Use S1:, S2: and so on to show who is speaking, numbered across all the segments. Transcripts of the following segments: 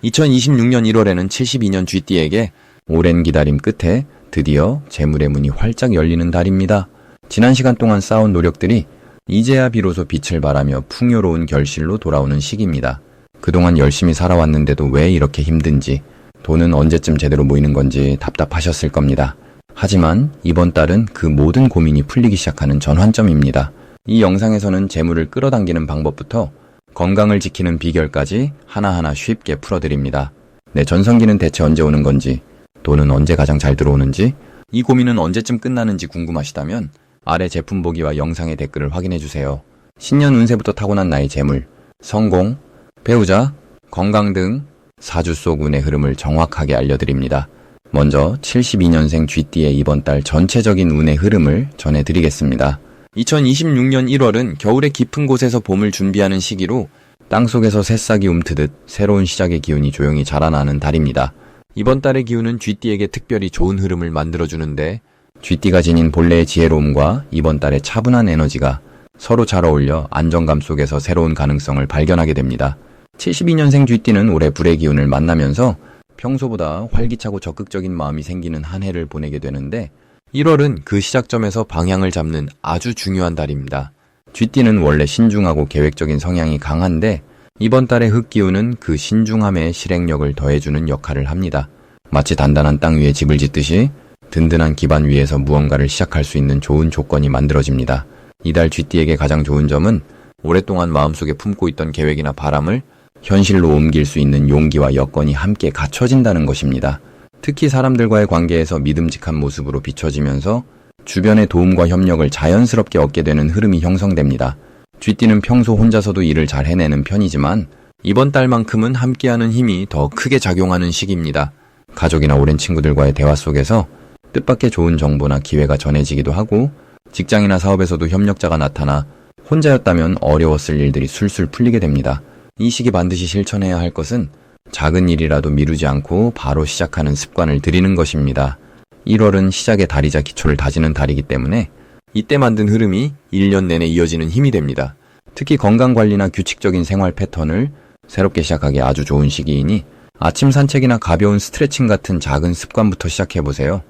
S1: 2026년 1월에는 72년 쥐띠에게 오랜 기다림 끝에 드디어 재물의 문이 활짝 열리는 달입니다. 지난 시간 동안 쌓은 노력들이 이제야 비로소 빛을 발하며 풍요로운 결실로 돌아오는 시기입니다. 그동안 열심히 살아왔는데도 왜 이렇게 힘든지, 돈은 언제쯤 제대로 모이는 건지 답답하셨을 겁니다. 하지만 이번 달은 그 모든 고민이 풀리기 시작하는 전환점입니다. 이 영상에서는 재물을 끌어당기는 방법부터 건강을 지키는 비결까지 하나하나 쉽게 풀어드립니다. 내 전성기는 대체 언제 오는 건지, 돈은 언제 가장 잘 들어오는지, 이 고민은 언제쯤 끝나는지 궁금하시다면 아래 제품 보기와 영상의 댓글을 확인해주세요. 신년 운세부터 타고난 나의 재물, 성공, 배우자, 건강 등 사주 속 운의 흐름을 정확하게 알려드립니다. 먼저 72년생 쥐띠의 이번 달 전체적인 운의 흐름을 전해드리겠습니다. 2026년 1월은 겨울의 깊은 곳에서 봄을 준비하는 시기로 땅속에서 새싹이 움트듯 새로운 시작의 기운이 조용히 자라나는 달입니다. 이번 달의 기운은 쥐띠에게 특별히 좋은 흐름을 만들어주는데, 쥐띠가 지닌 본래의 지혜로움과 이번 달의 차분한 에너지가 서로 잘 어울려 안정감 속에서 새로운 가능성을 발견하게 됩니다. 72년생 쥐띠는 올해 불의 기운을 만나면서 평소보다 활기차고 적극적인 마음이 생기는 한 해를 보내게 되는데, 1월은 그 시작점에서 방향을 잡는 아주 중요한 달입니다. 쥐띠는 원래 신중하고 계획적인 성향이 강한데, 이번 달의 흙기운은 그 신중함에 실행력을 더해주는 역할을 합니다. 마치 단단한 땅 위에 집을 짓듯이 든든한 기반 위에서 무언가를 시작할 수 있는 좋은 조건이 만들어집니다. 이달 쥐띠에게 가장 좋은 점은 오랫동안 마음속에 품고 있던 계획이나 바람을 현실로 옮길 수 있는 용기와 여건이 함께 갖춰진다는 것입니다. 특히 사람들과의 관계에서 믿음직한 모습으로 비춰지면서 주변의 도움과 협력을 자연스럽게 얻게 되는 흐름이 형성됩니다. 쥐띠는 평소 혼자서도 일을 잘 해내는 편이지만 이번 달만큼은 함께하는 힘이 더 크게 작용하는 시기입니다. 가족이나 오랜 친구들과의 대화 속에서 뜻밖의 좋은 정보나 기회가 전해지기도 하고, 직장이나 사업에서도 협력자가 나타나 혼자였다면 어려웠을 일들이 술술 풀리게 됩니다. 이 시기 반드시 실천해야 할 것은 작은 일이라도 미루지 않고 바로 시작하는 습관을 들이는 것입니다. 1월은 시작의 달이자 기초를 다지는 달이기 때문에 이때 만든 흐름이 1년 내내 이어지는 힘이 됩니다. 특히 건강관리나 규칙적인 생활 패턴을 새롭게 시작하기 아주 좋은 시기이니 아침 산책이나 가벼운 스트레칭 같은 작은 습관부터 시작해보세요.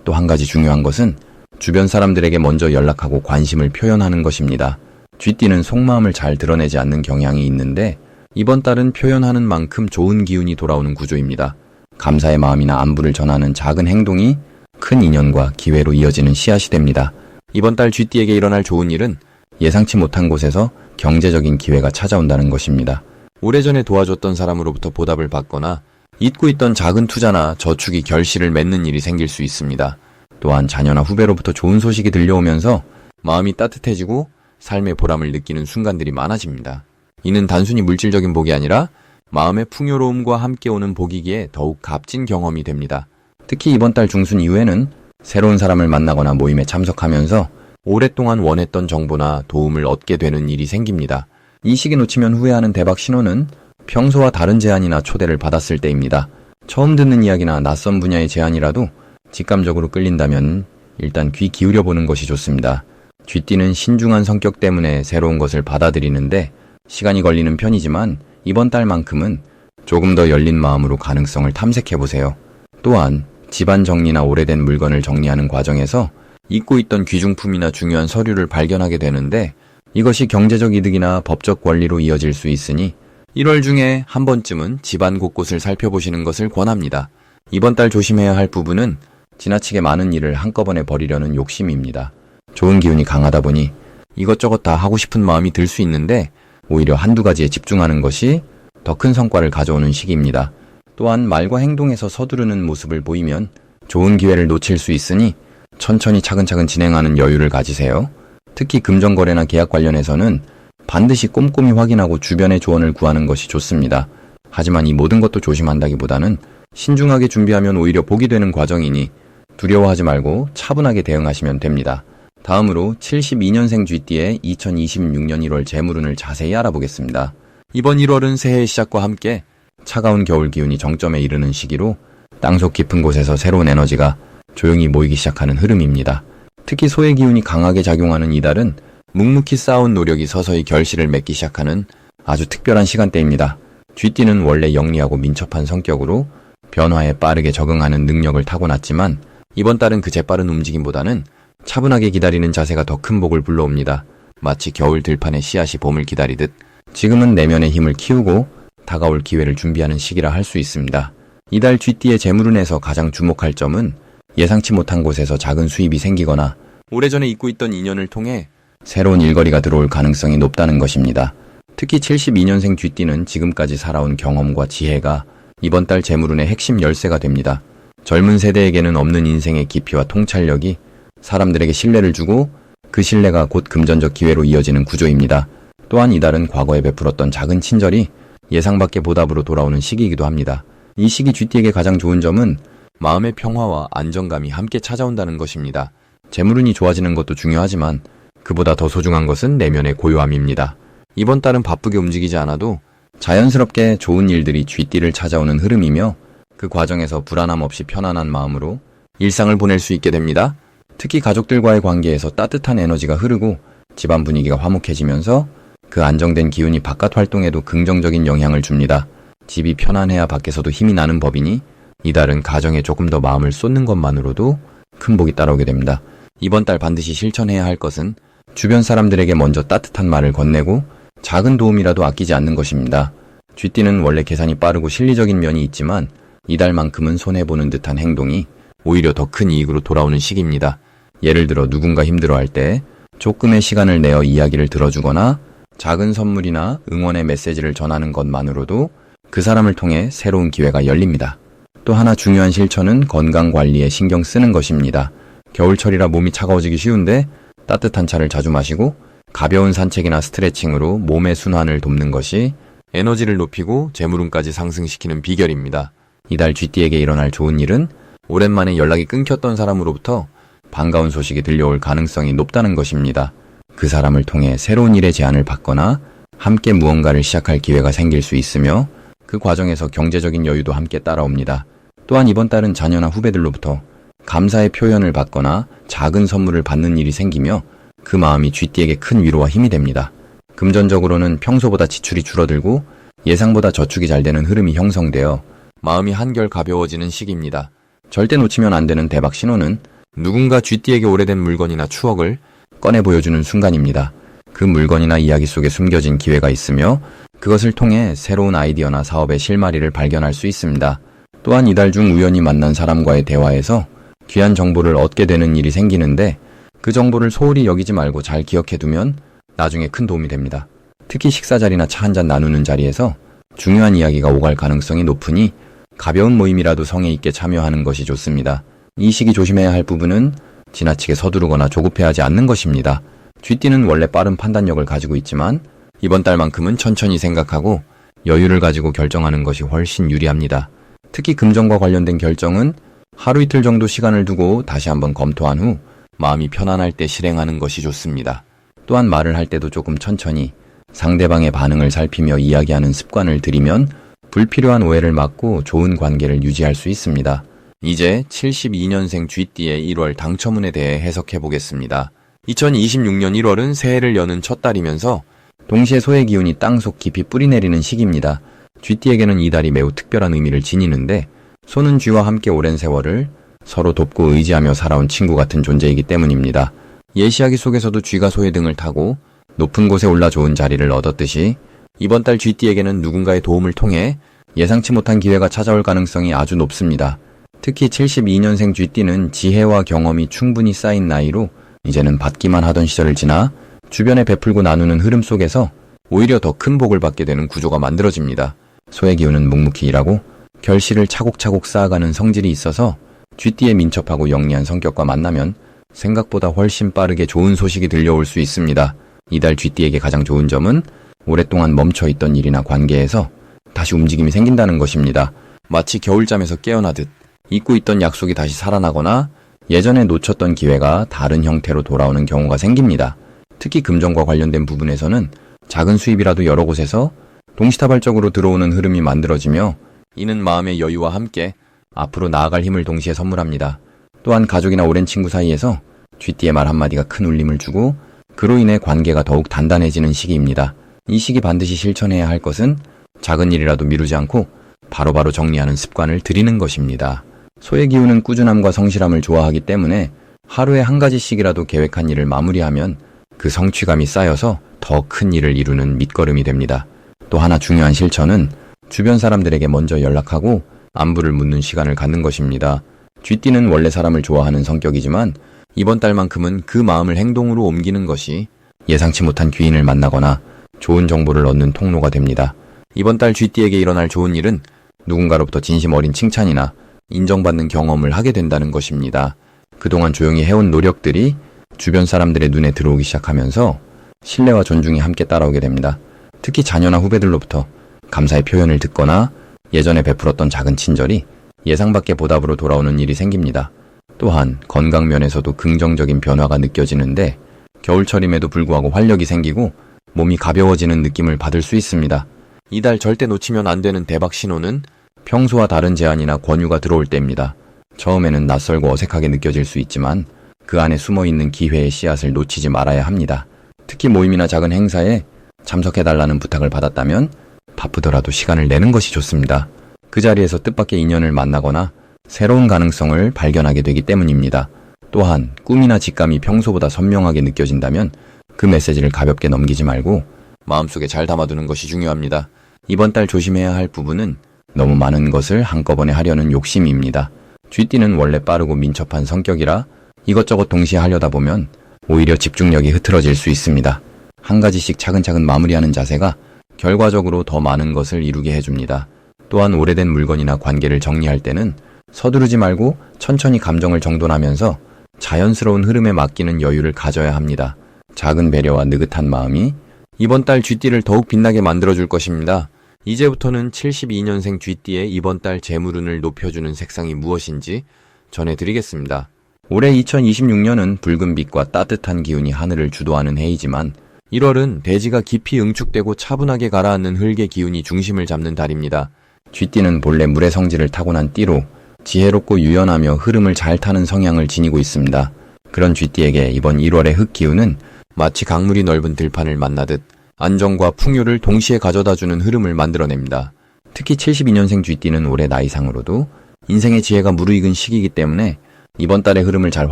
S1: 또 한 가지 중요한 것은 주변 사람들에게 먼저 연락하고 관심을 표현하는 것입니다. 쥐띠는 속마음을 잘 드러내지 않는 경향이 있는데, 이번 달은 표현하는 만큼 좋은 기운이 돌아오는 구조입니다. 감사의 마음이나 안부를 전하는 작은 행동이 큰 인연과 기회로 이어지는 씨앗이 됩니다. 이번 달 쥐띠에게 일어날 좋은 일은 예상치 못한 곳에서 경제적인 기회가 찾아온다는 것입니다. 오래전에 도와줬던 사람으로부터 보답을 받거나 잊고 있던 작은 투자나 저축이 결실을 맺는 일이 생길 수 있습니다. 또한 자녀나 후배로부터 좋은 소식이 들려오면서 마음이 따뜻해지고 삶의 보람을 느끼는 순간들이 많아집니다. 이는 단순히 물질적인 복이 아니라 마음의 풍요로움과 함께 오는 복이기에 더욱 값진 경험이 됩니다. 특히 이번 달 중순 이후에는 새로운 사람을 만나거나 모임에 참석하면서 오랫동안 원했던 정보나 도움을 얻게 되는 일이 생깁니다. 이 시기 놓치면 후회하는 대박 신호는 평소와 다른 제안이나 초대를 받았을 때입니다. 처음 듣는 이야기나 낯선 분야의 제안이라도 직감적으로 끌린다면 일단 귀 기울여 보는 것이 좋습니다. 쥐띠는 신중한 성격 때문에 새로운 것을 받아들이는데 시간이 걸리는 편이지만 이번 달만큼은 조금 더 열린 마음으로 가능성을 탐색해보세요. 또한 집안 정리나 오래된 물건을 정리하는 과정에서 잊고 있던 귀중품이나 중요한 서류를 발견하게 되는데, 이것이 경제적 이득이나 법적 권리로 이어질 수 있으니 1월 중에 한 번쯤은 집안 곳곳을 살펴보시는 것을 권합니다. 이번 달 조심해야 할 부분은 지나치게 많은 일을 한꺼번에 버리려는 욕심입니다. 좋은 기운이 강하다 보니 이것저것 다 하고 싶은 마음이 들 수 있는데 오히려 한두 가지에 집중하는 것이 더 큰 성과를 가져오는 시기입니다. 또한 말과 행동에서 서두르는 모습을 보이면 좋은 기회를 놓칠 수 있으니 천천히 차근차근 진행하는 여유를 가지세요. 특히 금전거래나 계약 관련해서는 반드시 꼼꼼히 확인하고 주변의 조언을 구하는 것이 좋습니다. 하지만 이 모든 것도 조심한다기보다는 신중하게 준비하면 오히려 복이 되는 과정이니 두려워하지 말고 차분하게 대응하시면 됩니다. 다음으로 72년생 쥐띠의 2026년 1월 재물운을 자세히 알아보겠습니다. 이번 1월은 새해의 시작과 함께 차가운 겨울 기운이 정점에 이르는 시기로 땅속 깊은 곳에서 새로운 에너지가 조용히 모이기 시작하는 흐름입니다. 특히 소의 기운이 강하게 작용하는 이달은 묵묵히 쌓아온 노력이 서서히 결실을 맺기 시작하는 아주 특별한 시간대입니다. 쥐띠는 원래 영리하고 민첩한 성격으로 변화에 빠르게 적응하는 능력을 타고났지만 이번 달은 그 재빠른 움직임보다는 차분하게 기다리는 자세가 더 큰 복을 불러옵니다. 마치 겨울 들판의 씨앗이 봄을 기다리듯 지금은 내면의 힘을 키우고 다가올 기회를 준비하는 시기라 할 수 있습니다. 이달 쥐띠의 재물운에서 가장 주목할 점은 예상치 못한 곳에서 작은 수입이 생기거나 오래전에 잊고 있던 인연을 통해 새로운 일거리가 들어올 가능성이 높다는 것입니다. 특히 72년생 쥐띠는 지금까지 살아온 경험과 지혜가 이번 달 재물운의 핵심 열쇠가 됩니다. 젊은 세대에게는 없는 인생의 깊이와 통찰력이 사람들에게 신뢰를 주고 그 신뢰가 곧 금전적 기회로 이어지는 구조입니다. 또한 이달은 과거에 베풀었던 작은 친절이 예상 밖의 보답으로 돌아오는 시기이기도 합니다. 이 시기 쥐띠에게 가장 좋은 점은 마음의 평화와 안정감이 함께 찾아온다는 것입니다. 재물운이 좋아지는 것도 중요하지만 그보다 더 소중한 것은 내면의 고요함입니다. 이번 달은 바쁘게 움직이지 않아도 자연스럽게 좋은 일들이 쥐띠를 찾아오는 흐름이며 그 과정에서 불안함 없이 편안한 마음으로 일상을 보낼 수 있게 됩니다. 특히 가족들과의 관계에서 따뜻한 에너지가 흐르고 집안 분위기가 화목해지면서 그 안정된 기운이 바깥 활동에도 긍정적인 영향을 줍니다. 집이 편안해야 밖에서도 힘이 나는 법이니 이달은 가정에 조금 더 마음을 쏟는 것만으로도 큰 복이 따라오게 됩니다. 이번 달 반드시 실천해야 할 것은 주변 사람들에게 먼저 따뜻한 말을 건네고 작은 도움이라도 아끼지 않는 것입니다. 쥐띠는 원래 계산이 빠르고 실리적인 면이 있지만 이달만큼은 손해보는 듯한 행동이 오히려 더 큰 이익으로 돌아오는 시기입니다. 예를 들어 누군가 힘들어할 때 조금의 시간을 내어 이야기를 들어주거나 작은 선물이나 응원의 메시지를 전하는 것만으로도 그 사람을 통해 새로운 기회가 열립니다. 또 하나 중요한 실천은 건강관리에 신경 쓰는 것입니다. 겨울철이라 몸이 차가워지기 쉬운데 따뜻한 차를 자주 마시고 가벼운 산책이나 스트레칭으로 몸의 순환을 돕는 것이 에너지를 높이고 재물운까지 상승시키는 비결입니다. 이달 쥐띠에게 일어날 좋은 일은 오랜만에 연락이 끊겼던 사람으로부터 반가운 소식이 들려올 가능성이 높다는 것입니다. 그 사람을 통해 새로운 일의 제안을 받거나 함께 무언가를 시작할 기회가 생길 수 있으며 그 과정에서 경제적인 여유도 함께 따라옵니다. 또한 이번 달은 자녀나 후배들로부터 감사의 표현을 받거나 작은 선물을 받는 일이 생기며 그 마음이 쥐띠에게 큰 위로와 힘이 됩니다. 금전적으로는 평소보다 지출이 줄어들고 예상보다 저축이 잘 되는 흐름이 형성되어 마음이 한결 가벼워지는 시기입니다. 절대 놓치면 안 되는 대박 신호는 누군가 쥐띠에게 오래된 물건이나 추억을 꺼내 보여주는 순간입니다. 그 물건이나 이야기 속에 숨겨진 기회가 있으며 그것을 통해 새로운 아이디어나 사업의 실마리를 발견할 수 있습니다. 또한 이달 중 우연히 만난 사람과의 대화에서 귀한 정보를 얻게 되는 일이 생기는데 그 정보를 소홀히 여기지 말고 잘 기억해두면 나중에 큰 도움이 됩니다. 특히 식사 자리나 차 한잔 나누는 자리에서 중요한 이야기가 오갈 가능성이 높으니 가벼운 모임이라도 성의 있게 참여하는 것이 좋습니다. 이 시기 조심해야 할 부분은 지나치게 서두르거나 조급해하지 않는 것입니다. 쥐띠는 원래 빠른 판단력을 가지고 있지만 이번 달만큼은 천천히 생각하고 여유를 가지고 결정하는 것이 훨씬 유리합니다. 특히 금전과 관련된 결정은 하루 이틀 정도 시간을 두고 다시 한번 검토한 후 마음이 편안할 때 실행하는 것이 좋습니다. 또한 말을 할 때도 조금 천천히 상대방의 반응을 살피며 이야기하는 습관을 들이면 불필요한 오해를 막고 좋은 관계를 유지할 수 있습니다. 이제 72년생 쥐띠의 1월 당첨운에 대해 해석해 보겠습니다. 2026년 1월은 새해를 여는 첫 달이면서 동시에 소의 기운이 땅속 깊이 뿌리내리는 시기입니다. 쥐띠에게는 이 달이 매우 특별한 의미를 지니는데 소는 쥐와 함께 오랜 세월을 서로 돕고 의지하며 살아온 친구 같은 존재이기 때문입니다. 예시하기 속에서도 쥐가 소의 등을 타고 높은 곳에 올라 좋은 자리를 얻었듯이 이번 달 쥐띠에게는 누군가의 도움을 통해 예상치 못한 기회가 찾아올 가능성이 아주 높습니다. 특히 72년생 쥐띠는 지혜와 경험이 충분히 쌓인 나이로 이제는 받기만 하던 시절을 지나 주변에 베풀고 나누는 흐름 속에서 오히려 더 큰 복을 받게 되는 구조가 만들어집니다. 소의 기운은 묵묵히 일하고 결실을 차곡차곡 쌓아가는 성질이 있어서 쥐띠의 민첩하고 영리한 성격과 만나면 생각보다 훨씬 빠르게 좋은 소식이 들려올 수 있습니다. 이달 쥐띠에게 가장 좋은 점은 오랫동안 멈춰있던 일이나 관계에서 다시 움직임이 생긴다는 것입니다. 마치 겨울잠에서 깨어나듯 잊고 있던 약속이 다시 살아나거나 예전에 놓쳤던 기회가 다른 형태로 돌아오는 경우가 생깁니다. 특히 금전과 관련된 부분에서는 작은 수입이라도 여러 곳에서 동시다발적으로 들어오는 흐름이 만들어지며 이는 마음의 여유와 함께 앞으로 나아갈 힘을 동시에 선물합니다. 또한 가족이나 오랜 친구 사이에서 쥐띠의 말 한마디가 큰 울림을 주고 그로 인해 관계가 더욱 단단해지는 시기입니다. 이 시기 반드시 실천해야 할 것은 작은 일이라도 미루지 않고 바로바로 정리하는 습관을 들이는 것입니다. 소의 기운은 꾸준함과 성실함을 좋아하기 때문에 하루에 한 가지씩이라도 계획한 일을 마무리하면 그 성취감이 쌓여서 더 큰 일을 이루는 밑거름이 됩니다. 또 하나 중요한 실천은 주변 사람들에게 먼저 연락하고 안부를 묻는 시간을 갖는 것입니다. 쥐띠는 원래 사람을 좋아하는 성격이지만 이번 달만큼은 그 마음을 행동으로 옮기는 것이 예상치 못한 귀인을 만나거나 좋은 정보를 얻는 통로가 됩니다. 이번 달 쥐띠에게 일어날 좋은 일은 누군가로부터 진심 어린 칭찬이나 인정받는 경험을 하게 된다는 것입니다. 그동안 조용히 해온 노력들이 주변 사람들의 눈에 들어오기 시작하면서 신뢰와 존중이 함께 따라오게 됩니다. 특히 자녀나 후배들로부터 감사의 표현을 듣거나 예전에 베풀었던 작은 친절이 예상 밖의 보답으로 돌아오는 일이 생깁니다. 또한 건강 면에서도 긍정적인 변화가 느껴지는데 겨울철임에도 불구하고 활력이 생기고 몸이 가벼워지는 느낌을 받을 수 있습니다. 이달 절대 놓치면 안 되는 대박 신호는 평소와 다른 제안이나 권유가 들어올 때입니다. 처음에는 낯설고 어색하게 느껴질 수 있지만 그 안에 숨어있는 기회의 씨앗을 놓치지 말아야 합니다. 특히 모임이나 작은 행사에 참석해달라는 부탁을 받았다면 바쁘더라도 시간을 내는 것이 좋습니다. 그 자리에서 뜻밖의 인연을 만나거나 새로운 가능성을 발견하게 되기 때문입니다. 또한 꿈이나 직감이 평소보다 선명하게 느껴진다면 그 메시지를 가볍게 넘기지 말고 마음속에 잘 담아두는 것이 중요합니다. 이번 달 조심해야 할 부분은 너무 많은 것을 한꺼번에 하려는 욕심입니다. 쥐띠는 원래 빠르고 민첩한 성격이라 이것저것 동시에 하려다 보면 오히려 집중력이 흐트러질 수 있습니다. 한 가지씩 차근차근 마무리하는 자세가 결과적으로 더 많은 것을 이루게 해줍니다. 또한 오래된 물건이나 관계를 정리할 때는 서두르지 말고 천천히 감정을 정돈하면서 자연스러운 흐름에 맡기는 여유를 가져야 합니다. 작은 배려와 느긋한 마음이 이번 달 쥐띠를 더욱 빛나게 만들어줄 것입니다. 이제부터는 72년생 쥐띠의 이번 달 재물운을 높여주는 색상이 무엇인지 전해드리겠습니다. 올해 2026년은 붉은 빛과 따뜻한 기운이 하늘을 주도하는 해이지만 1월은 대지가 깊이 응축되고 차분하게 가라앉는 흙의 기운이 중심을 잡는 달입니다. 쥐띠는 본래 물의 성질을 타고난 띠로 지혜롭고 유연하며 흐름을 잘 타는 성향을 지니고 있습니다. 그런 쥐띠에게 이번 1월의 흙 기운은 마치 강물이 넓은 들판을 만나듯 안정과 풍요를 동시에 가져다주는 흐름을 만들어냅니다. 특히 72년생 쥐띠는 올해 나이상으로도 인생의 지혜가 무르익은 시기이기 때문에 이번 달의 흐름을 잘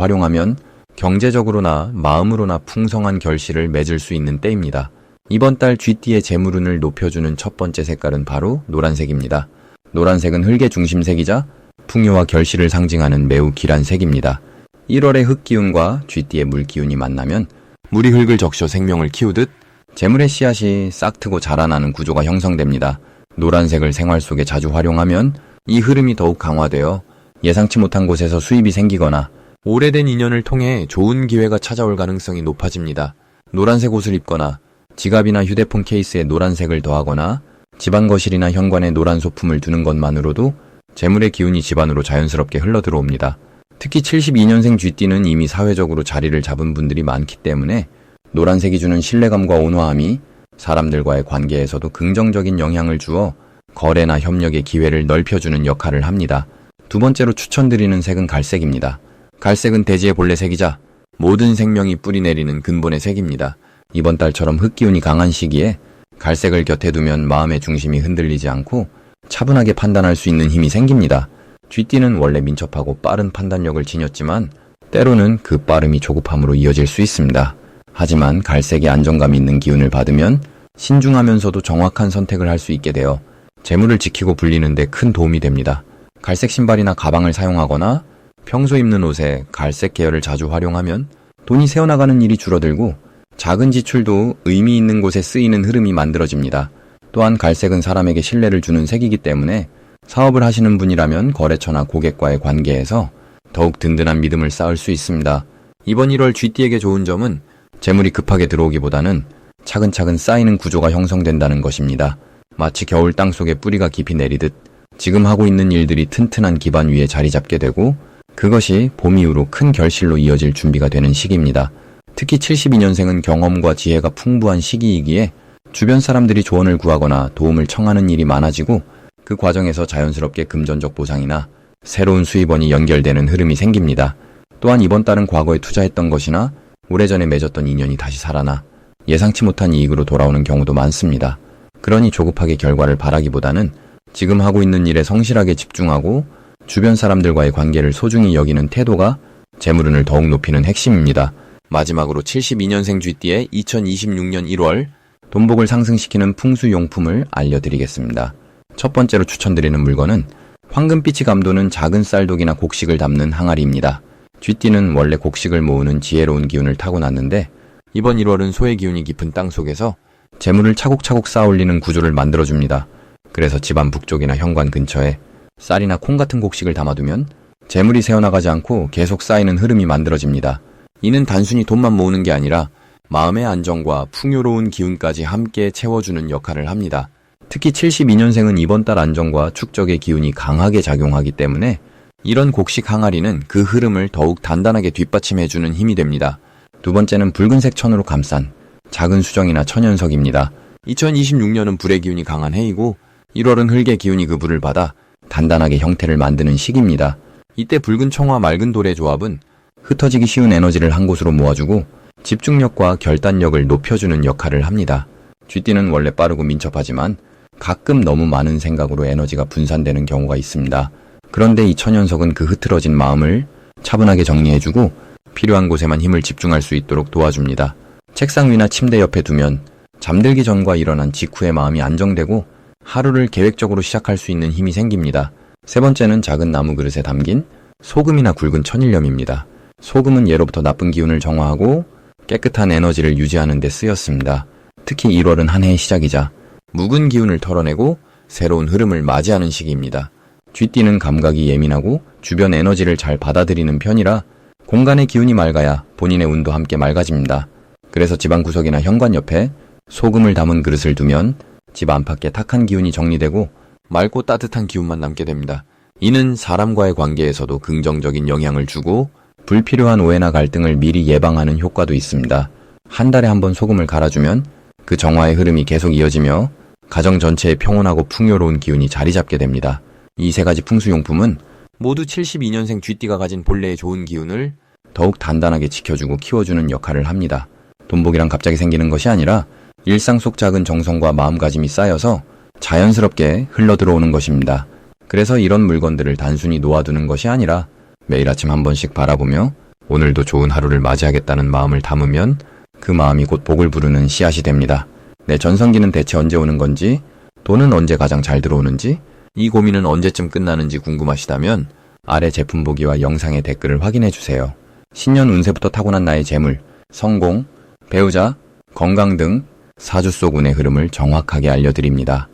S1: 활용하면 경제적으로나 마음으로나 풍성한 결실을 맺을 수 있는 때입니다. 이번 달 쥐띠의 재물운을 높여주는 첫 번째 색깔은 바로 노란색입니다. 노란색은 흙의 중심색이자 풍요와 결실을 상징하는 매우 길한 색입니다. 1월의 흙기운과 쥐띠의 물기운이 만나면 물이 흙을 적셔 생명을 키우듯 재물의 씨앗이 싹트고 자라나는 구조가 형성됩니다. 노란색을 생활 속에 자주 활용하면 이 흐름이 더욱 강화되어 예상치 못한 곳에서 수입이 생기거나 오래된 인연을 통해 좋은 기회가 찾아올 가능성이 높아집니다. 노란색 옷을 입거나 지갑이나 휴대폰 케이스에 노란색을 더하거나 집안 거실이나 현관에 노란 소품을 두는 것만으로도 재물의 기운이 집안으로 자연스럽게 흘러들어옵니다. 특히 72년생 쥐띠는 이미 사회적으로 자리를 잡은 분들이 많기 때문에 노란색이 주는 신뢰감과 온화함이 사람들과의 관계에서도 긍정적인 영향을 주어 거래나 협력의 기회를 넓혀주는 역할을 합니다. 두 번째로 추천드리는 색은 갈색입니다. 갈색은 대지의 본래 색이자 모든 생명이 뿌리내리는 근본의 색입니다. 이번 달처럼 흙기운이 강한 시기에 갈색을 곁에 두면 마음의 중심이 흔들리지 않고 차분하게 판단할 수 있는 힘이 생깁니다. 쥐띠는 원래 민첩하고 빠른 판단력을 지녔지만 때로는 그 빠름이 조급함으로 이어질 수 있습니다. 하지만 갈색이 안정감 있는 기운을 받으면 신중하면서도 정확한 선택을 할 수 있게 되어 재물을 지키고 불리는 데 큰 도움이 됩니다. 갈색 신발이나 가방을 사용하거나 평소 입는 옷에 갈색 계열을 자주 활용하면 돈이 새어나가는 일이 줄어들고 작은 지출도 의미 있는 곳에 쓰이는 흐름이 만들어집니다. 또한 갈색은 사람에게 신뢰를 주는 색이기 때문에 사업을 하시는 분이라면 거래처나 고객과의 관계에서 더욱 든든한 믿음을 쌓을 수 있습니다. 이번 1월 쥐띠에게 좋은 점은 재물이 급하게 들어오기보다는 차근차근 쌓이는 구조가 형성된다는 것입니다. 마치 겨울 땅 속에 뿌리가 깊이 내리듯 지금 하고 있는 일들이 튼튼한 기반 위에 자리 잡게 되고 그것이 봄 이후로 큰 결실로 이어질 준비가 되는 시기입니다. 특히 72년생은 경험과 지혜가 풍부한 시기이기에 주변 사람들이 조언을 구하거나 도움을 청하는 일이 많아지고 그 과정에서 자연스럽게 금전적 보상이나 새로운 수입원이 연결되는 흐름이 생깁니다. 또한 이번 달은 과거에 투자했던 것이나 오래전에 맺었던 인연이 다시 살아나 예상치 못한 이익으로 돌아오는 경우도 많습니다. 그러니 조급하게 결과를 바라기보다는 지금 하고 있는 일에 성실하게 집중하고 주변 사람들과의 관계를 소중히 여기는 태도가 재물운을 더욱 높이는 핵심입니다. 마지막으로 72년생 쥐띠의 2026년 1월 돈복을 상승시키는 풍수용품을 알려드리겠습니다. 첫 번째로 추천드리는 물건은 황금빛이 감도는 작은 쌀독이나 곡식을 담는 항아리입니다. 쥐띠는 원래 곡식을 모으는 지혜로운 기운을 타고났는데 이번 1월은 소의 기운이 깊은 땅 속에서 재물을 차곡차곡 쌓아올리는 구조를 만들어줍니다. 그래서 집안 북쪽이나 현관 근처에 쌀이나 콩 같은 곡식을 담아두면 재물이 새어나가지 않고 계속 쌓이는 흐름이 만들어집니다. 이는 단순히 돈만 모으는 게 아니라 마음의 안정과 풍요로운 기운까지 함께 채워주는 역할을 합니다. 특히 72년생은 이번 달 안정과 축적의 기운이 강하게 작용하기 때문에 이런 곡식 항아리는 그 흐름을 더욱 단단하게 뒷받침해주는 힘이 됩니다. 두 번째는 붉은색 천으로 감싼 작은 수정이나 천연석입니다. 2026년은 불의 기운이 강한 해이고 1월은 흙의 기운이 그 불을 받아 단단하게 형태를 만드는 시기입니다. 이때 붉은 청과 맑은 돌의 조합은 흩어지기 쉬운 에너지를 한 곳으로 모아주고 집중력과 결단력을 높여주는 역할을 합니다. 쥐띠는 원래 빠르고 민첩하지만 가끔 너무 많은 생각으로 에너지가 분산되는 경우가 있습니다. 그런데 이 천연석은 그 흐트러진 마음을 차분하게 정리해주고 필요한 곳에만 힘을 집중할 수 있도록 도와줍니다. 책상 위나 침대 옆에 두면 잠들기 전과 일어난 직후에 마음이 안정되고 하루를 계획적으로 시작할 수 있는 힘이 생깁니다. 세 번째는 작은 나무 그릇에 담긴 소금이나 굵은 천일염입니다. 소금은 예로부터 나쁜 기운을 정화하고 깨끗한 에너지를 유지하는 데 쓰였습니다. 특히 1월은 한 해의 시작이자 묵은 기운을 털어내고 새로운 흐름을 맞이하는 시기입니다. 쥐띠는 감각이 예민하고 주변 에너지를 잘 받아들이는 편이라 공간의 기운이 맑아야 본인의 운도 함께 맑아집니다. 그래서 집안 구석이나 현관 옆에 소금을 담은 그릇을 두면 집 안팎의 탁한 기운이 정리되고 맑고 따뜻한 기운만 남게 됩니다. 이는 사람과의 관계에서도 긍정적인 영향을 주고 불필요한 오해나 갈등을 미리 예방하는 효과도 있습니다. 한 달에 한 번 소금을 갈아주면 그 정화의 흐름이 계속 이어지며 가정 전체에 평온하고 풍요로운 기운이 자리 잡게 됩니다. 이 세 가지 풍수용품은 모두 72년생 쥐띠가 가진 본래의 좋은 기운을 더욱 단단하게 지켜주고 키워주는 역할을 합니다. 돈복이란 갑자기 생기는 것이 아니라 일상 속 작은 정성과 마음가짐이 쌓여서 자연스럽게 흘러들어오는 것입니다. 그래서 이런 물건들을 단순히 놓아두는 것이 아니라 매일 아침 한 번씩 바라보며 오늘도 좋은 하루를 맞이하겠다는 마음을 담으면 그 마음이 곧 복을 부르는 씨앗이 됩니다. 내 전성기는 대체 언제 오는 건지, 돈은 언제 가장 잘 들어오는지, 이 고민은 언제쯤 끝나는지 궁금하시다면 아래 제품 보기와 영상의 댓글을 확인해주세요. 신년 운세부터 타고난 나의 재물, 성공, 배우자, 건강 등 사주 속 운의 흐름을 정확하게 알려드립니다.